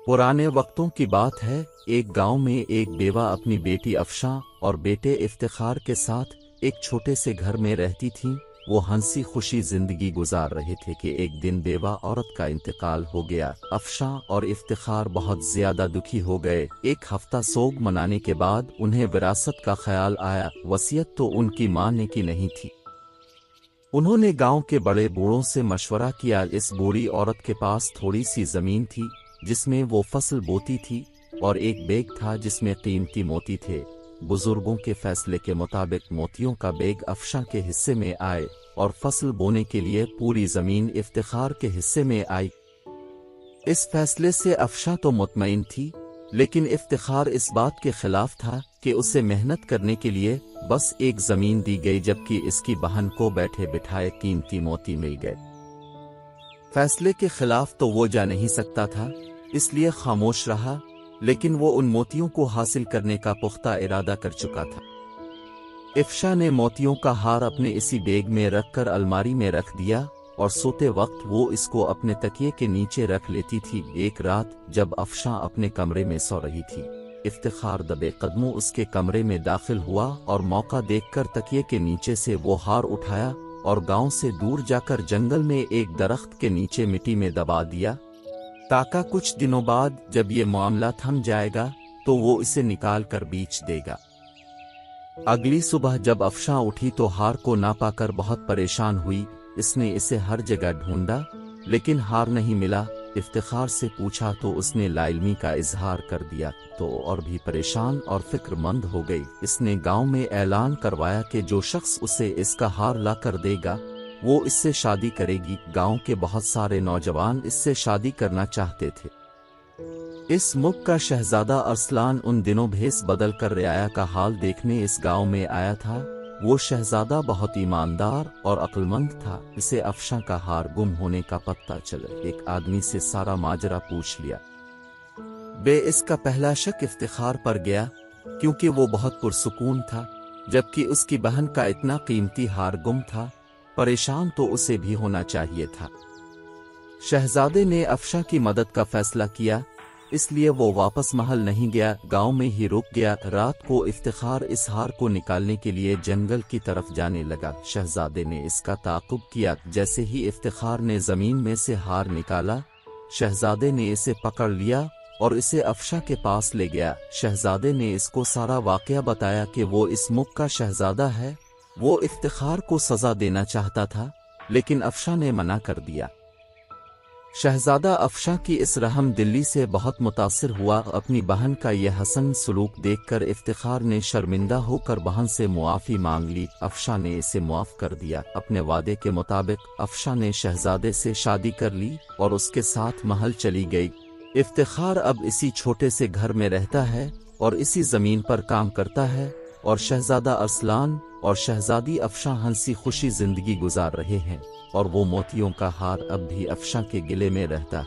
पुराने वक्तों की बात है। एक गांव में एक बेवा अपनी बेटी अफशां और बेटे इफ्तिखार के साथ एक छोटे से घर में रहती थीं। वो हंसी खुशी जिंदगी गुजार रहे थे कि एक दिन बेवा औरत का इंतकाल हो गया। अफशां और इफ्तिखार बहुत ज्यादा दुखी हो गए। एक हफ्ता सोग मनाने के बाद उन्हें विरासत का ख्याल आया। वसीयत तो उनकी मां ने की नहीं थी। उन्होंने गांव के बड़े बूढ़ों से मशवरा किया। इस बूढ़ी औरत के पास थोड़ी सी जमीन थी जिसमें वो फसल बोती थी और एक बैग था जिसमें कीमती मोती थे। बुजुर्गों के फैसले के मुताबिक मोतियों का बैग अफशां के हिस्से में आए और फसल बोने के लिए पूरी जमीन इफ्तिखार के हिस्से में आई। इस फैसले से अफशां तो मुतमईन थी, लेकिन इफ्तिखार इस बात के खिलाफ था कि उसे मेहनत करने के लिए बस एक जमीन दी गई, जबकि इसकी बहन को बैठे बिठाए कीमती मोती मिल गए। फैसले के खिलाफ तो वो जा नहीं सकता था, इसलिए खामोश रहा, लेकिन वो उन मोतियों को हासिल करने का पुख्ता इरादा कर चुका था। अफशां ने मोतियों का हार अपने इसी बैग में रखकर अलमारी में रख दिया और सोते वक्त वो इसको अपने तकिए के नीचे रख लेती थी। एक रात जब अफशां अपने कमरे में सो रही थी, इफ्तिखार दबे कदमों उसके कमरे में दाखिल हुआ और मौका देखकर तकिए के नीचे से वो हार उठाया और गांव से दूर जाकर जंगल में एक दरख्त के नीचे मिट्टी में दबा दिया, ताकि कुछ दिनों बाद जब ये मामला थम जाएगा तो वो इसे निकाल कर बेच देगा। अगली सुबह जब अफशां उठी तो हार को ना पाकर बहुत परेशान हुई। इसने इसे हर जगह ढूंढा, लेकिन हार नहीं मिला। इफ्तिखार से पूछा तो उसने लाइल्मी का इजहार कर दिया, तो और भी परेशान और फिक्रमंद हो गई। इसने गांव में ऐलान करवाया कि जो शख्स उसे इसका हार ला कर देगा वो इससे शादी करेगी। गांव के बहुत सारे नौजवान इससे शादी करना चाहते थे। इस मुल्क का शहजादा अरसलान उन दिनों भेस बदल कर रियाया का हाल देखने इस गांव में आया था। वो शहजादा बहुत ईमानदार और अक्लमंद था। इसे अफशां का हार गुम होने का पता चला। एक आदमी से सारा माजरा पूछ लिया। इसका पहला शक इफ्तिखार पर गया, क्योंकि वो बहुत पुरसुकून था, जबकि उसकी बहन का इतना कीमती हार गुम था। परेशान तो उसे भी होना चाहिए था। शहजादे ने अफशां की मदद का फैसला किया, इसलिए वो वापस महल नहीं गया, गांव में ही रुक गया। रात को इफ्तिखार इस हार को निकालने के लिए जंगल की तरफ जाने लगा। शहजादे ने इसका ताक़ुब किया। जैसे ही इफ्तिखार ने जमीन में से हार निकाला, शहजादे ने इसे पकड़ लिया और इसे अफशां के पास ले गया। शहजादे ने इसको सारा वाक़या बताया कि वो इस मुल्क का शहजादा है। वो इफ्तिखार को सजा देना चाहता था, लेकिन अफशां ने मना कर दिया। शहजादा अफशां की इस रहम दिल्ली से बहुत मुतासिर हुआ। अपनी बहन का यह हसन सलूक देखकर इफ्तिखार ने शर्मिंदा होकर बहन से मुआफ़ी मांग ली। अफशां ने इसे मुआफ़ कर दिया। अपने वादे के मुताबिक अफशां ने शहजादे से शादी कर ली और उसके साथ महल चली गई। इफ्तिखार अब इसी छोटे से घर में रहता है और इसी ज़मीन पर काम करता है, और शहजादा अरसलान और शहजादी अफशां हंसी खुशी जिंदगी गुजार रहे हैं, और वो मोतियों का हार अब भी अफशां के गिले में रहता।